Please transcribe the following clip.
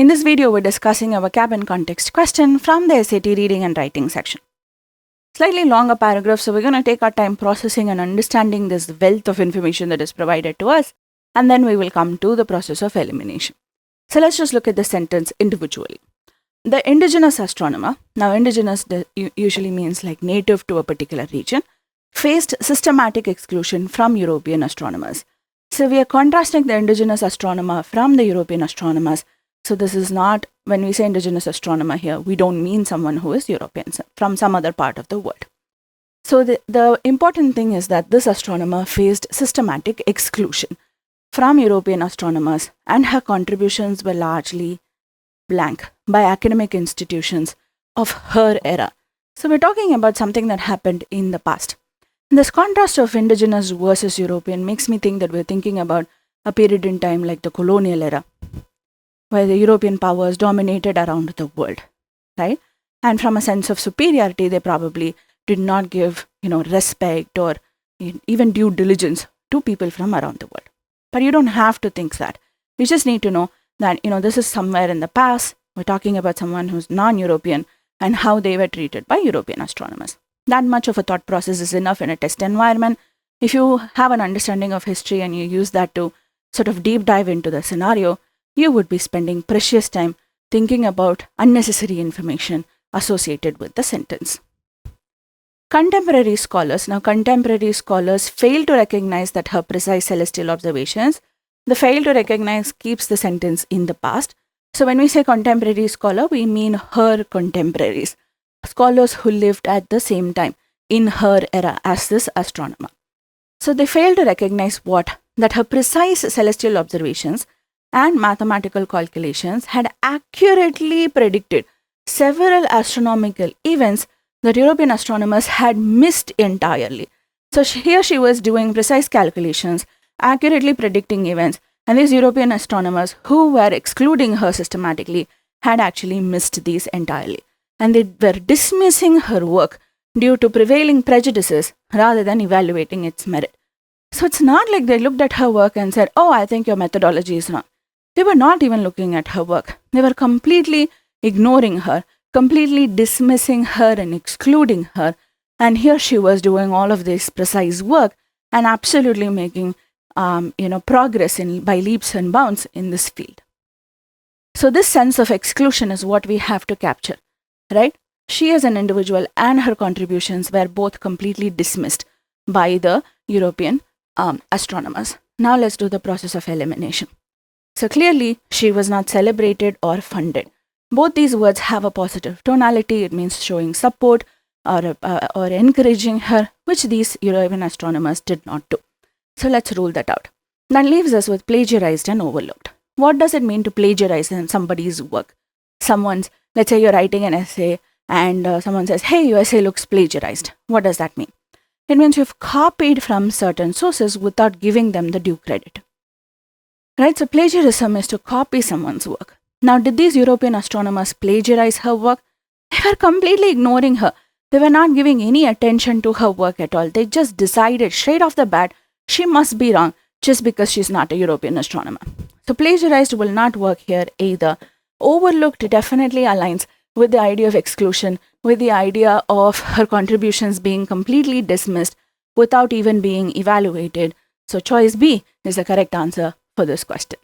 In this video, we're discussing a vocab-in-context question from the SAT reading and writing section. Slightly longer paragraph, so we're going to take our time processing and understanding this wealth of information that is provided to us, and then we will come to the process of elimination. So let's just look at the sentence individually. The indigenous astronomer, now indigenous usually means like native to a particular region, faced systematic exclusion from European astronomers. So we are contrasting the indigenous astronomer from the European astronomers. So this is not, when we say indigenous astronomer here, we don't mean someone who is European, from some other part of the world. So the important thing is that this astronomer faced systematic exclusion from European astronomers, and her contributions were largely blank by academic institutions of her era. So we're talking about something that happened in the past. This contrast of indigenous versus European makes me think that we're thinking about a period in time like the colonial era, where the European powers dominated around the world, right? And from a sense of superiority, they probably did not give, respect or even due diligence to people from around the world. But you don't have to think that. You just need to know that, this is somewhere in the past. We're talking about someone who's non-European and how they were treated by European astronomers. That much of a thought process is enough in a test environment. If you have an understanding of history and you use that to sort of deep dive into the scenario, you would be spending precious time thinking about unnecessary information associated with the sentence. Contemporary scholars fail to recognize that her precise celestial observations, the fail to recognize keeps the sentence in the past. So when we say contemporary scholar, we mean her contemporaries, scholars who lived at the same time in her era as this astronomer. So they fail to recognize what? That her precise celestial observations and mathematical calculations had accurately predicted several astronomical events that European astronomers had missed entirely. So here she was doing precise calculations, accurately predicting events, and these European astronomers who were excluding her systematically had actually missed these entirely. And they were dismissing her work due to prevailing prejudices rather than evaluating its merit. So it's not like they looked at her work and said, "Oh, I think your methodology is wrong." They were not even looking at her work. They were completely ignoring her, completely dismissing her and excluding her. And here she was doing all of this precise work and absolutely making progress by leaps and bounds in this field. So this sense of exclusion is what we have to capture, right? She as an individual and her contributions were both completely dismissed by the European astronomers. Now let's do the process of elimination. So clearly, she was not celebrated or funded. Both these words have a positive tonality. It means showing support or encouraging her, which these European astronomers did not do. So let's rule that out. That leaves us with plagiarized and overlooked. What does it mean to plagiarize in somebody's work? Let's say you're writing an essay and someone says, "Hey, your essay looks plagiarized." What does that mean? It means you've copied from certain sources without giving them the due credit. Right, so plagiarism is to copy someone's work. Now, did these European astronomers plagiarize her work? They were completely ignoring her. They were not giving any attention to her work at all. They just decided straight off the bat, she must be wrong just because she's not a European astronomer. So plagiarized will not work here either. Overlooked definitely aligns with the idea of exclusion, with the idea of her contributions being completely dismissed without even being evaluated. So choice B is the correct answer for this question.